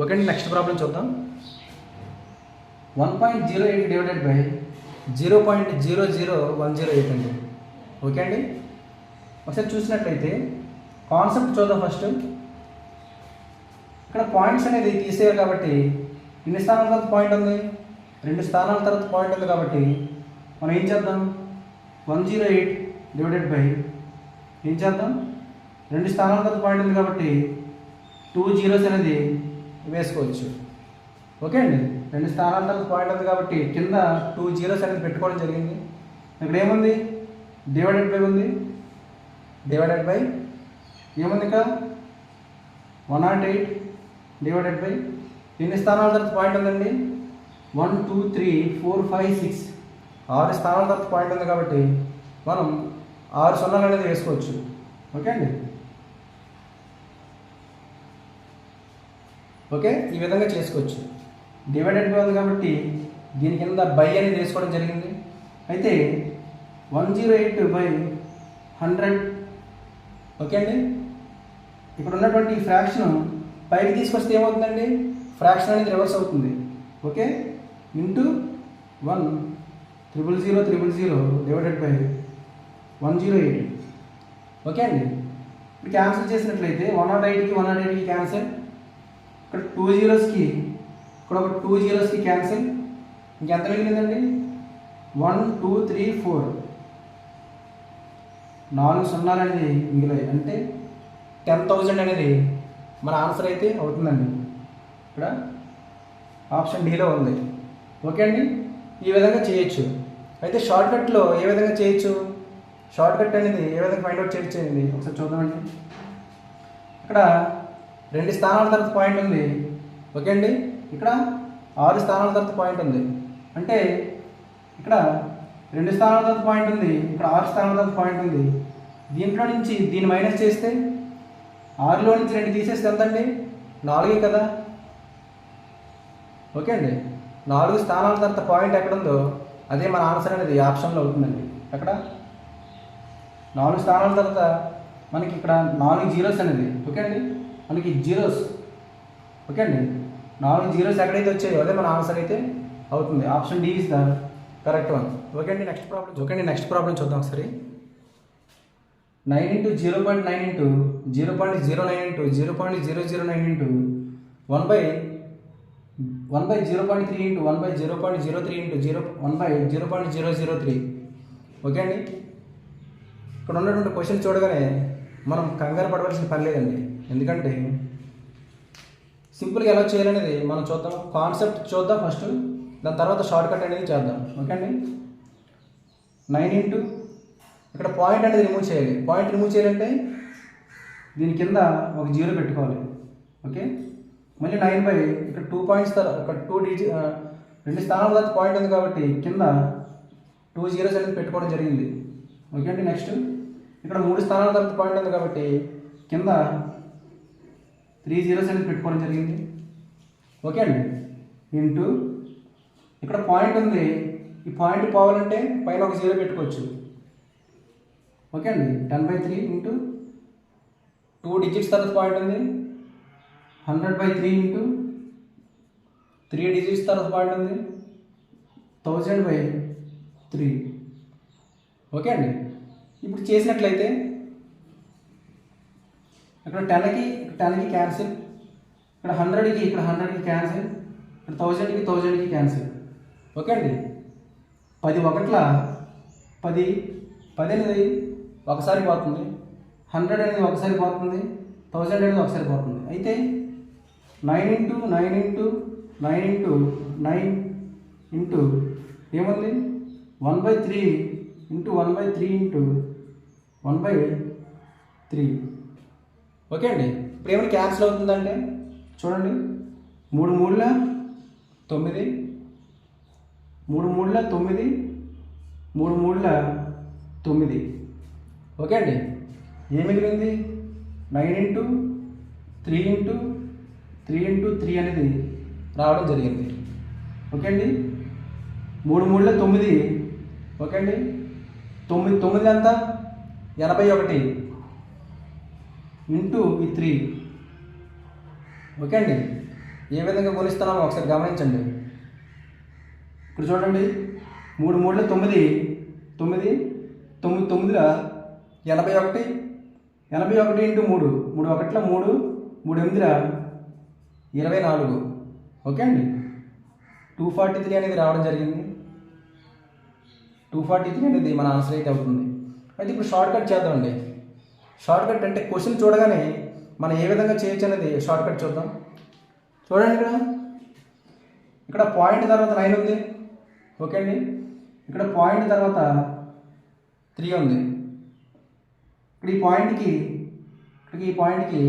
Okay అండి, next problem చూద్దాం. 1.08 divided by 0.00108 అండి. ఓకే అండి, ఒకసారి చూసినట్లయితే కాన్సెప్ట్ చూద్దాం. ఫస్ట్ ఇక్కడ పాయింట్స్ అనేది తీసేయాలి కాబట్టి ఎన్ని స్థానాల తర్వాత పాయింట్ ఉంది? 2 స్థానాల తర్వాత పాయింట్ ఉంది కాబట్టి మనం ఏం చేద్దాం? 108 డివైడెడ్ బై ఏం చేద్దాం? 2 స్థానాల తర్వాత పాయింట్ ఉంది కాబట్టి 2 zeros అనేది వేసుకోవచ్చు. ఓకే అండి, 2 స్థానాల తర్వాత పాయింట్ ఉంది కాబట్టి కింద 2 zeros అనేది పెట్టుకోవడం జరిగింది. ఇక్కడ ఏముంది? డివైడెడ్ బై ఉంది. డివైడెడ్ బై ఏముంది? ఇంకా 108 డివైడెడ్ బై ఎన్ని స్థానాల తర్వాత పాయింట్ ఉందండి? 1 2 3 4 5 6 6 స్థానాల తర్వాత పాయింట్ ఉంది కాబట్టి మనం 6 సున్నాలు అనేది వేసుకోవచ్చు. ఓకే అండి, ఓకే, ఈ విధంగా చేసుకోవచ్చు. డివైడెడ్ బై ఉంది కాబట్టి దీని కింద బై అనేది వేసుకోవడం జరిగింది. అయితే 108 బై 100. ఓకే అండి, ఇక్కడ ఉన్నటువంటి ఈ ఫ్రాక్షన్ పైకి తీసుకొస్తే ఏమవుతుందండి? ఫ్రాక్షన్ అనేది రివర్స్ అవుతుంది. Okay, into 1 000 000 divided by 108. Okay అండి, ఇప్పుడు క్యాన్సిల్ చేసినట్లయితే 108కి 108కి క్యాన్సిల్, ఇక్కడ 2 zeros ఇక్కడ ఒక 2 zeros క్యాన్సిల్. ఇంకెంత మిగిలిందండి? 1 2 3 4 4 సున్నాలు అనేది మిగిలాయి. అంటే 10,000 అనేది మన ఆన్సర్ అయితే అవుతుందండి. ఇక్కడ ఆప్షన్ డీలో ఉంది. ఓకే అండి, ఈ విధంగా చేయొచ్చు. అయితే షార్ట్కట్లో ఏ విధంగా చేయొచ్చు? షార్ట్కట్ అనేది ఏ విధంగా ఫైండ్ అవుట్ చేయొచ్చు అనేది ఒకసారి చూద్దామండి. ఇక్కడ 2 స్థానాల తర్వాత పాయింట్ ఉంది. ఓకే అండి, ఇక్కడ 6 స్థానాల తర్వాత పాయింట్ ఉంది. అంటే ఇక్కడ 2 స్థానాల తర్వాత పాయింట్ ఉంది, ఇక్కడ 6 స్థానాల తర్వాత పాయింట్ ఉంది. దీంట్లో నుంచి దీన్ని మైనస్ చేస్తే 6లో నుంచి 2 తీసేస్తే ఎంతండి? 4 కదా. ఓకే అండి, 4 స్థానాల తర్వాత పాయింట్ ఎక్కడుందో అదే మన ఆన్సర్ అనేది ఆప్షన్లో అవుతుందండి. అక్కడ 4 స్థానాల తర్వాత మనకి ఇక్కడ 4 zeros అనేది. ఓకే అండి, మనకి జీరోస్. ఓకే అండి, 4 zeros ఎక్కడైతే వచ్చాయో అదే మన ఆన్సర్ అయితే అవుతుంది. Option D is the correct one. Okay అండి, నెక్స్ట్ ప్రాబ్లం. ఓకే అండి, నెక్స్ట్ ప్రాబ్లం చూద్దాం ఒకసారి. 9 into 0.9 into 0.09 into 0.009 into 1 by 0.3 into 1 by 0.03 into 1 by 0.003. Okay అండి, ఇక్కడ ఉన్నటువంటి క్వశ్చన్ చూడగానే మనం కంగారు పడవలసిన పని లేదండి. ఎందుకంటే సింపుల్గా ఎలా చేయాలనేది మనం చూద్దాం. కాన్సెప్ట్ చూద్దాం ఫస్ట్, దాని తర్వాత షార్ట్ కట్ అనేది చేద్దాం. ఓకే అండి, 9 into ఇక్కడ పాయింట్ అనేది రిమూవ్ చేయాలి. పాయింట్ రిమూవ్ చేయాలంటే దీని కింద ఒక 0 పెట్టుకోవాలి. ఓకే, మళ్ళీ 9 బై ఇక్కడ 2 పాయింట్స్ ఇక్కడ 2 స్థానాల తర్వాత పాయింట్ ఉంది కాబట్టి కింద 2 zeros అనేది పెట్టుకోవడం జరిగింది. ఓకే అండి, నెక్స్ట్ ఇక్కడ 3 స్థానాల తర్వాత పాయింట్ ఉంది కాబట్టి కింద 3 zeros అనేది పెట్టుకోవడం జరిగింది. ఓకే అండి, ఇంటూ ఇక్కడ పాయింట్ ఉంది, ఈ పాయింట్ పోవాలంటే పైన ఒక 0 పెట్టుకోవచ్చు. ఓకే అండి, 10/3 ఇంటూ 2 digits తర్వాత పాయింట్ ఉంది, 100/3 ఇంటూ 3 digits తర్వాత పాయింట్ ఉంది, 1000/3. ఓకే అండి, ఇప్పుడు చేసినట్లయితే ఇక్కడ 10కి క్యాన్సిల్, ఇక్కడ 100కి క్యాన్సిల్, ఇక్కడ 1000కి క్యాన్సిల్. ఓకే అండి, 10 ఒకట్ల 10 అనేది ఒకసారి పోతుంది, 100 అనేది ఒకసారి పోతుంది, 1000 అనేది ఒకసారి పోతుంది. అయితే 9 into 9 into 9 into 9 into ఏముంది? 1/3 into 1/3 into 1/3. ఓకే అండి, ఇప్పుడు ఏమైనా క్యాన్సిల్ అవుతుందంటే చూడండి, 3 3ల 9, 3 3ల 9, 3 3ల 9. ఓకే అండి, ఏం మిగిలింది? 9 into 3 into 3 into 3 అనేది రావడం జరిగింది. ఓకే అండి, 3 3ల 9. ఓకే అండి, 9 ఎంత? 81 ఇంటూ ఈ 3. ఓకే అండి, ఏ విధంగా గుణిస్తున్నామో ఒకసారి గమనించండి. ఇప్పుడు చూడండి, 3 3 9, 9 9 9 81, 81 ఇంటూ 3 3 1 3 3 8 24. ఓకే అండి, 243 అనేది రావడం జరిగింది. 243 అనేది మన ఆన్సర్ అయితే అవుతుంది. అయితే ఇప్పుడు షార్ట్ కట్ చేద్దామండి. షార్ట్ కట్ అంటే క్వశ్చన్ చూడగానే మనం ఏ విధంగా చేయొచ్చు అనేది షార్ట్ కట్ చూద్దాం. చూడండి, ఇక్కడ పాయింట్ తర్వాత 9 ఉంది. ఓకే అండి, ఇక్కడ పాయింట్ తర్వాత 3 ఉంది. ఇక్కడ ఈ పాయింట్కి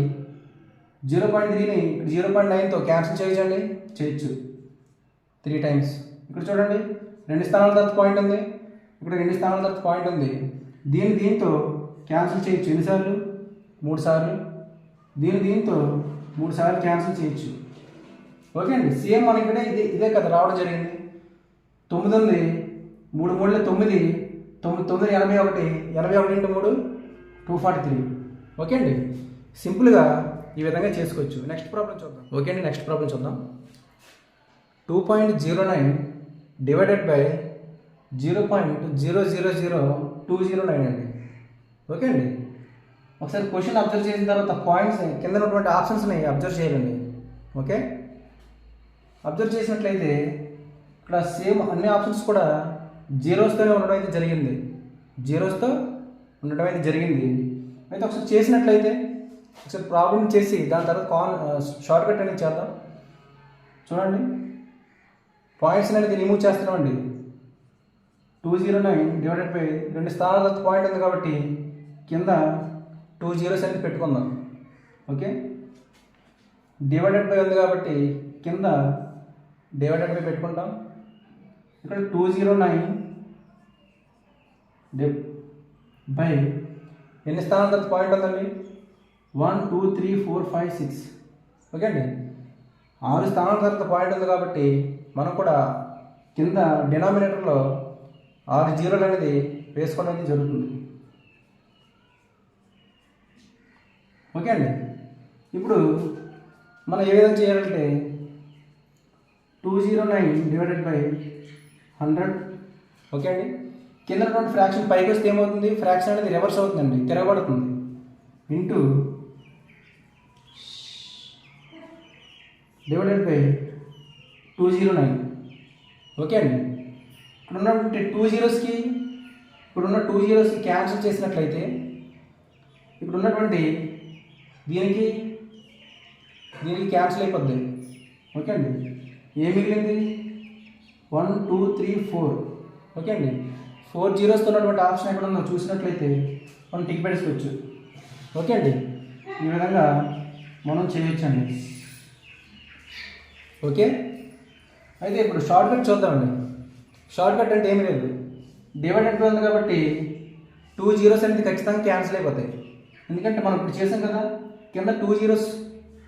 0.3ని 0.9తో క్యాన్సిల్ చేయొచ్చండి, చేయొచ్చు 3 టైమ్స్. ఇక్కడ చూడండి, 2 స్థానాల తర్వాత పాయింట్ ఉంది, ఇక్కడ 2 స్థానాల తర్వాత పాయింట్ ఉంది. దీంతో క్యాన్సిల్ చేయొచ్చు. ఎన్నిసార్లు? 3 సార్లు. దీంతో 3 సార్లు క్యాన్సిల్ చేయొచ్చు. ఓకే అండి, సేమ్ మనకి ఇక్కడ ఇదే కదా రావడం జరిగింది. 9 ఉంది, 3 3 9 9 9 81 81 ఇంటూ 3 243. ఓకే అండి, సింపుల్గా ఈ విధంగా చేసుకోవచ్చు. నెక్స్ట్ ప్రాబ్లం చూద్దాం. ఓకే అండి, నెక్స్ట్ ప్రాబ్లం చూద్దాం. 2.09 డివైడెడ్ బై 0.000209 అండి. ఓకే అండి, ఒకసారి క్వశ్చన్ అబ్జర్వ్ చేసిన తర్వాత పాయింట్స్ కింద ఉన్నటువంటి ఆప్షన్స్ని అబ్జర్వ్ చేయాలండి. ఓకే, అబ్జర్వ్ చేసినట్లయితే ఇక్కడ సేమ్ అన్ని ఆప్షన్స్ కూడా జీరోస్తోనే ఉండడం అయితే జరిగింది. అయితే ఒకసారి చేసినట్లయితే ఒకసారి ప్రాబ్లం చేసి దాని తర్వాత షార్ట్ కట్ అనేది చేద్దాం. చూడండి, పాయింట్స్ అనేది రిమూవ్ చేస్తున్నామండి. 209 డివైడెడ్ బై 2 స్థానాల తర్వాత పాయింట్ ఉంది కాబట్టి కింద 2 zeros అనేది పెట్టుకుందాం. ఓకే, డివైడెడ్ బై ఉంది కాబట్టి కింద డివైడెడ్ బై పెట్టుకుంటాం. ఇక్కడ 209 బై ఎన్ని స్థానాల తర్వాత పాయింట్ ఉందండి? 1 2 3 4 5 6. ఓకే అండి, 6 స్థానాల తర్వాత పాయింట్ ఉంది కాబట్టి మనం కూడా కింద డినామినేటర్లో 6 జీరోలు అనేది వేసుకోవడం అనేది జరుగుతుంది. ఓకే అండి, ఇప్పుడు మనం ఏ విధంగా చేయాలంటే 209 డివైడెడ్ బై 100. ఓకే అండి, కింద ఉన్నటువంటి ఫ్రాక్షన్ పైకి వస్తే ఏమవుతుంది? ఫ్రాక్షన్ అనేది రివర్స్ అవుతుందండి, తిరగబడుతుంది. Into divided by 209. ఓకే అండి, ఇక్కడ ఉన్నటువంటి 2 zeros క్యాన్సిల్ చేసినట్లయితే ఇక్కడ ఉన్నటువంటి దీనికి క్యాన్సిల్ అయిపోద్ది. ఓకే అండి, ఏం మిగిలింది? 1 2 3 4. ఓకే అండి, 4 zeros ఉన్నటువంటి ఆప్షన్ ఎక్కడ ఉందో చూసినట్లయితే మనం టిక్ పెట్టేసుకోవచ్చు. ఓకే అండి, ఈ విధంగా మనం చేయొచ్చండి. ఓకే, అయితే ఇప్పుడు షార్ట్ కట్ చూద్దామండి. షార్ట్ కట్ అంటే ఏమి లేదు, డివైడెడ్ ఉంది కాబట్టి 2 zeros అనేది ఖచ్చితంగా క్యాన్సిల్ అయిపోతాయి. ఎందుకంటే మనం ఇప్పుడు చేసాం కదా, కింద 2 zeros,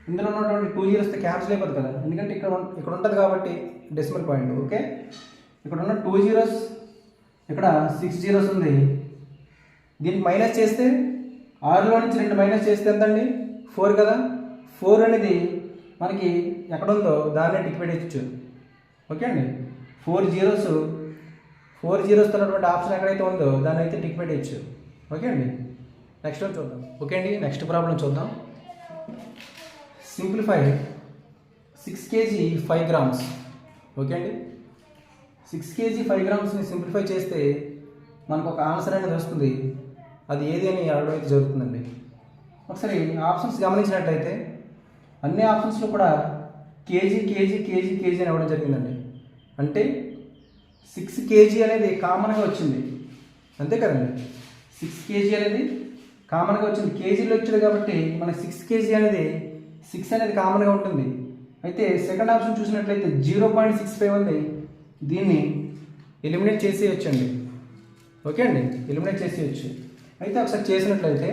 ఇందులో ఉన్నటువంటి 2 zeros క్యాన్సిల్ అయిపోతుంది కదా, ఎందుకంటే ఇక్కడ ఉంటుంది కాబట్టి డెసిమల్ పాయింట్. ఓకే, ఇక్కడ ఉన్న 2 zeros, ఇక్కడ 6 zeros ఉంది. దీనికి మైనస్ చేస్తే 6లో నుంచి 2 మైనస్ చేస్తే ఎంతండి? 4 కదా. 4 అనేది మనకి ఎక్కడ ఉందో దాన్నే టిక్ పెట్టచ్చు. ఓకే అండి, 4 zeros ఉన్నటువంటి ఆప్షన్ ఎక్కడైతే ఉందో దాన్ని అయితే టిక్ పెట్టచ్చు. ఓకే అండి, నెక్స్ట్ వన్ చూద్దాం. ఓకే అండి, నెక్స్ట్ ప్రాబ్లం చూద్దాం. Simplify 6 kg 5 grams. ఓకే అండి, 6 kg 5 gramsని సింప్లిఫై చేస్తే మనకు ఒక ఆన్సర్ అనేది వస్తుంది. అది ఏది అని అడగడం అయితే జరుగుతుందండి. ఒకసారి ఆప్షన్స్ గమనించినట్లయితే అన్ని ఆప్షన్స్లో కూడా కేజీ అని ఇవ్వడం జరిగిందండి. అంటే 6 kg అనేది కామన్గా వచ్చింది, అంతే కదండి. 6 kg అనేది కామన్గా వచ్చింది, కేజీలో వచ్చింది కాబట్టి మనకి 6 kg అనేది 6 అనేది కామన్గా ఉంటుంది. అయితే సెకండ్ ఆప్షన్ చూసినట్లయితే 0.65 ఉంది, దీన్ని ఎలిమినేట్ చేసేయచ్చండి. ఓకే అండి, ఎలిమినేట్ చేసేయచ్చు. అయితే ఒకసారి చేసినట్లయితే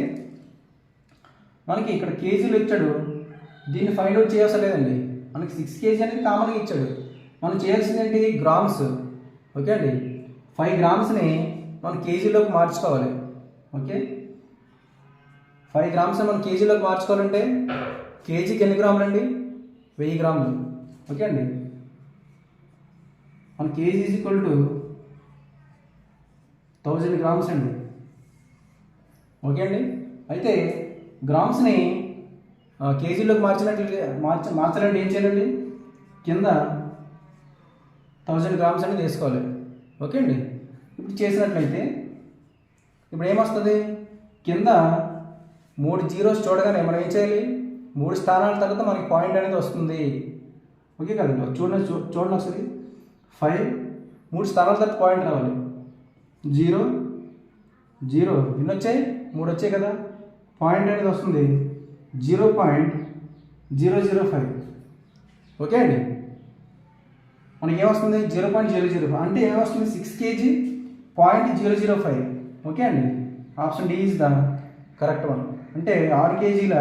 మనకి ఇక్కడ కేజీలు ఇచ్చాడు, దీన్ని ఫైండ్ అవుట్ చేయవలసిన లేదండి. మనకి 6 kg అనేది కామన్గా ఇచ్చాడు, మనం చేయాల్సింది ఏంటి? గ్రామ్స్. ఓకే అండి, 5 grams మనం కేజీలోకి మార్చుకోవాలి. ఓకే, 5 grams మనం కేజీలోకి మార్చుకోవాలంటే కేజీకి ఎన్ని గ్రాములు అండి? 1000 grams. ఓకే అండి. మన KG is equal to 1000 grams అండి. ఓకే అండి. అయితే గ్రామ్స్ని కేజీలోకి మార్చాలంటే ఏం చేయాలండి? కింద 1000 గ్రామ్స్ అనేది వేసుకోవాలి. ఓకే అండి. ఇప్పుడు చేసినట్లయితే ఇప్పుడు ఏమొస్తుంది? కింద 3 జీరోస్ చూడగానే మనం ఏం చేయాలి? 3 స్థానాల తర్వాత మనకి పాయింట్ అనేది వస్తుంది. ఓకే కదండి. చూడండి ఒకసారి. 5 3 స్థానాల తర్వాత పాయింట్ రావాలి. 0 0 ఎన్ని వచ్చాయి? 3 వచ్చాయి కదా. పాయింట్ అనేది వస్తుంది 0.005. ఓకే అండి. మనకి ఏమొస్తుంది? 0.005 అంటే ఏమొస్తుంది? 6 kg 0.005. ఓకే అండి. Option D is the correct one. అంటే 6 kgల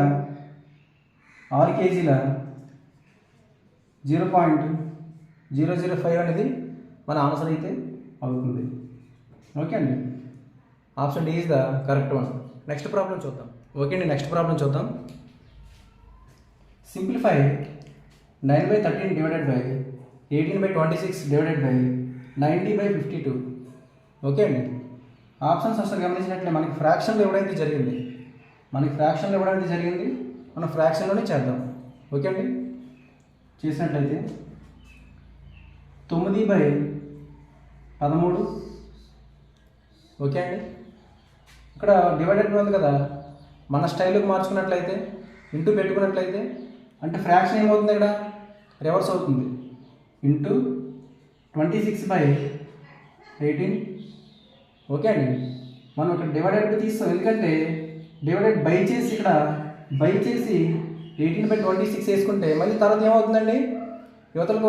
0.005 అనేది మన ఆన్సర్ అయితే అవుతుంది. ఓకే అండి. Option D is the correct one. Next problem చూద్దాం. ఓకే అండి. నెక్స్ట్ ప్రాబ్లం చూద్దాం. Simplify 9/13 divided by 18/26 divided by 90/52. Okay అండి. ఆప్షన్స్ అసలు గమనించినట్లే మనకి ఫ్రాక్షన్లో ఇవ్వడానికి జరిగింది. మనం ఫ్రాక్షన్లోనే చేద్దాం. ఓకే అండి. చేసినట్లయితే 9/13. ఓకే అండి. ఇక్కడ డివైడెడ్ ఉంది కదా, మన స్టైల్కి మార్చుకున్నట్లయితే ఇంటూ పెట్టుకున్నట్లయితే అంటే ఫ్రాక్షన్ ఏమవుతుంది? ఇక్కడ రివర్స్ అవుతుంది. ఇంటూ 26/18. ఓకే అండి. మనం ఇక్కడ డివైడెడ్ తీస్తాం, ఎందుకంటే డివైడెడ్ బై చేసి ఇక్కడ బై చేసి 18/26 వేసుకుంటే మళ్ళీ తర్వాత ఏమవుతుందండి? యువతలకు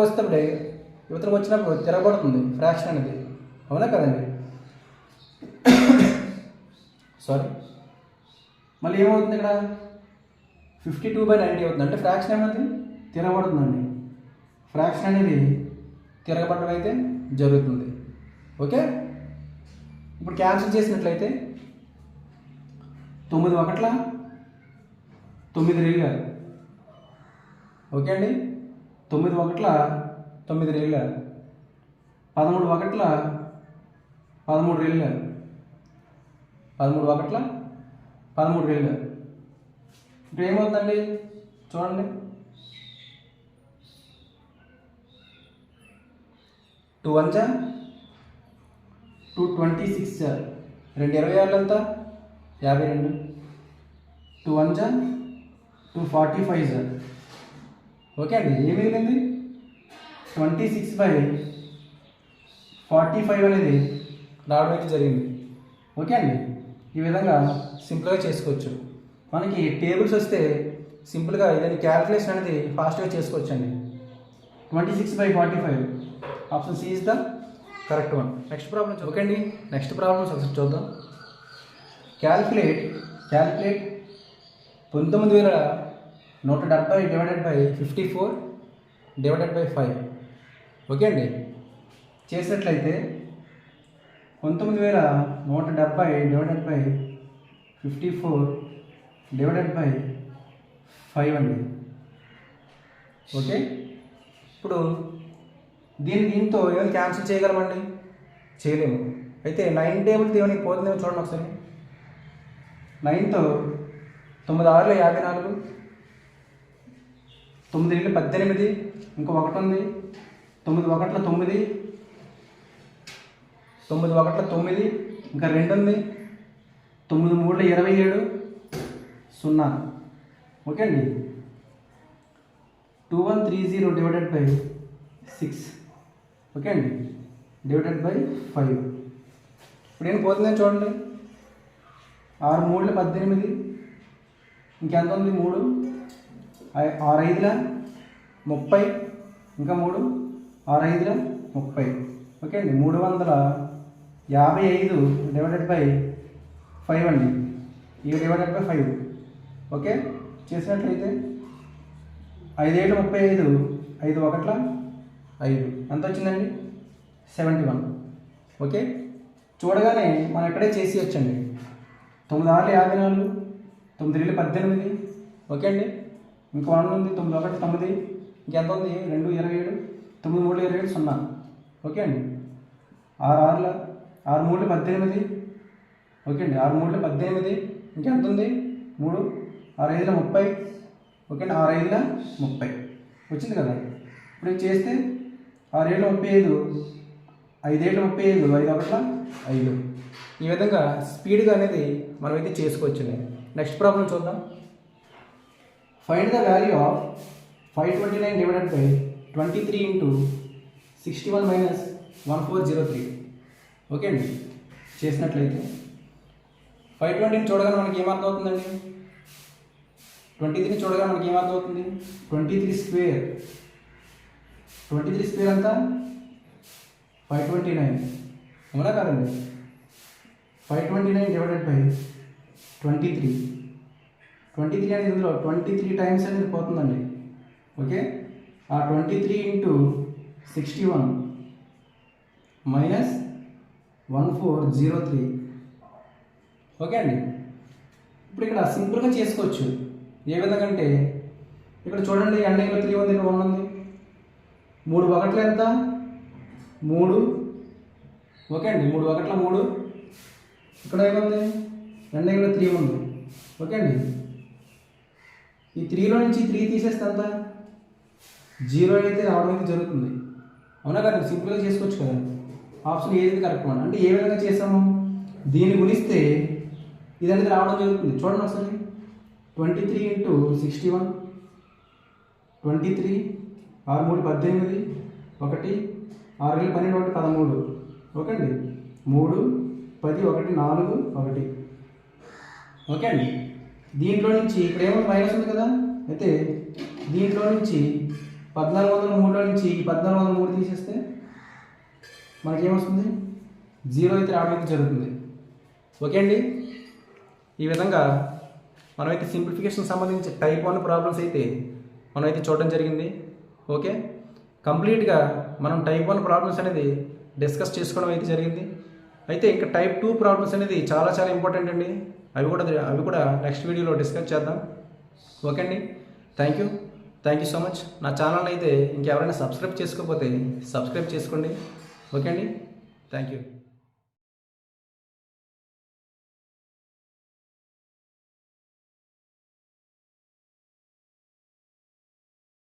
వచ్చినప్పుడు తిరగబడుతుంది ఫ్రాక్షన్ అనేది. అవునా కదండి? సారీ. మళ్ళీ ఏమవుతుంది? ఇక్కడ 52/90 అవుతుంది. అంటే ఫ్రాక్షన్ అనేది తిరగబడుతుందండి. ఫ్రాక్షన్ అనేది తిరగబడడం అయితే జరుగుతుంది. ఓకే. ఇప్పుడు క్యాన్సిల్ చేసినట్లయితే 9 1 9 2. ఓకే అండి. 9 1 9 2. 13 1 13 2. 13 1 13 2. ఇప్పుడు ఏమవుతుందండి? చూడండి. 2 1 2 26 2 26 ఎంత? 52. 2 1 2 45. ఓకే అండి. ఏమి మిగిలింది? 26/45 అనేది రావడం అయితే జరిగింది. ఓకే అండి. ఈ విధంగా సింపుల్గా చేసుకోవచ్చు. మనకి టేబుల్స్ వస్తే సింపుల్గా ఏదైనా క్యాలిక్యులేషన్ అనేది ఫాస్ట్గా చేసుకోవచ్చు అండి. 26/45. Option C is the correct one. Next problem. Okay అండి. నెక్స్ట్ ప్రాబ్లమ్ ఒకసారి చూద్దాం. Calculate 19,170 divided by 54 divided by 5. Okay అండి. చేసినట్లయితే 19,170 డివైడెడ్ బై 54 డివైడెడ్ బై 5 అండి. ఓకే. ఇప్పుడు దీంతో ఏమైనా క్యాన్సిల్ చేయగలమండి? చేయలేము. అయితే 9 టేబుల్ ఏమైనా పోతుందేమో చూడండి ఒకసారి. 9తో 9 6 54, 9 2 18, ఇంకో 1 ఉంది. 9 1 9, 9 1 9, ఇంకా 2 ఉంది. 9 3 27, 0. ఓకే అండి. 2130 డివైడెడ్ బై 6. ఓకే అండి. Divided by 5. ఇప్పుడు ఏం పోతుందని చూడండి. 6 3 18, ఇంకెంత ఉంది? 3 6 5 30, ఇంకా 3 6 5 30. ఓకే అండి. 355 డివైడెడ్ బై 5 అండి. ఇది డివైడెడ్ బై 5. ఓకే. చేసినట్లయితే 5 7 35, 5 1 5 ఎంత వచ్చిందండి? 71. ఓకే. చూడగానే మనం ఇక్కడే చేసి వచ్చండి. 9 6 54, 9 2 18. ఓకే అండి. ఇంకా 1 ఉంది. 9 1 9, ఇంకెంత ఉంది 2 27 9 3 27 0. ఓకే అండి 6 6 6 3 18. ఓకే అండి 6 3 18. ఇంకెంత ఉంది 3 6 5 30. ఓకే అండి 6 5 30 వచ్చింది కదా. ఇప్పుడు ఇది చేస్తే 6 7 35, 5 7 35, 5 1 5. ఈ విధంగా స్పీడ్గా అనేది మనమైతే చేసుకోవచ్చు. నెక్స్ట్ ప్రాబ్లం చూద్దాం. Find the value of 529 divided by 23 into 61 minus 1403. Okay అండి చేసినట్లయితే 520ని చూడగానే మనకి ఏమర్థం అవుతుందండి? 23ని చూడగానే మనకి ఏమర్థం అవుతుంది? 23 స్క్వేర్. 23 స్క్వేర్ అంతా 529. అవునా కాదండి? 529 డివైడెడ్ బై 23. 23 అనేది ఇందులో 23 టైమ్స్ అనేది పోతుందండి. ఓకే ఆ 23 ఇంటూ 61 మైనస్ 1403. ఓకే అండి ఇప్పుడు ఇక్కడ సింపుల్గా చేసుకోవచ్చు. ఏ విధంగా అంటే ఇక్కడ చూడండి ఎండింగ్లో 3 ఉంది, ఇక్కడ 1 ఉంది. 3 ఒకట్లు ఎంత? 3. ఓకే అండి 3 ఒకట్ల 3. ఇక్కడ ఏముంది? ఎండింగ్లో 3 ఉంది. ఓకే అండి ఈ 3లో నుంచి 3 తీసేస్తే అంత 0 అయితే రావడం అయితే జరుగుతుంది. అవునా కదా? సింపుల్గా చేసుకోవచ్చు కదా. ఆప్షన్ ఏది కరెక్ట్ వన్. అంటే ఏ విధంగా చేసాము? దీన్ని గుణిస్తే ఇది అనేది రావడం జరుగుతుంది. చూడండి ఒకసారి 23 ఇంటూ 61 23 6 3 18 1 6 12 12 13. ఓకే అండి 3 10 1 4 1. ఓకే అండి దీంట్లో నుంచి ఇక్కడ ఏమో మైనస్ ఉంది కదా. అయితే దీంట్లో నుంచి 1403లో నుంచి 1403 తీసేస్తే మనకేమొస్తుంది? 0 అయితే రావడం అయితే జరుగుతుంది. ఓకే అండి ఈ విధంగా మనమైతే సింప్లిఫికేషన్ సంబంధించి టైప్ 1 ప్రాబ్లమ్స్ అయితే మనమైతే చూడడం జరిగింది. ఓకే కంప్లీట్గా మనం టైప్ 1 ప్రాబ్లమ్స్ అనేది డిస్కస్ చేసుకోవడం అయితే జరిగింది. అయితే ఇంకా టైప్ 2 ప్రాబ్లమ్స్ అనేది చాలా చాలా ఇంపార్టెంట్ అండి. అవి కూడా నెక్స్ట్ వీడియోలో డిస్కస్ చేద్దాం. ఓకే అండి థ్యాంక్ యూ సో మచ్. నా ఛానల్ని అయితే ఇంకెవరైనా సబ్స్క్రైబ్ చేసుకోకపోతే సబ్స్క్రైబ్ చేసుకోండి. ఓకే అండి థ్యాంక్ యూ.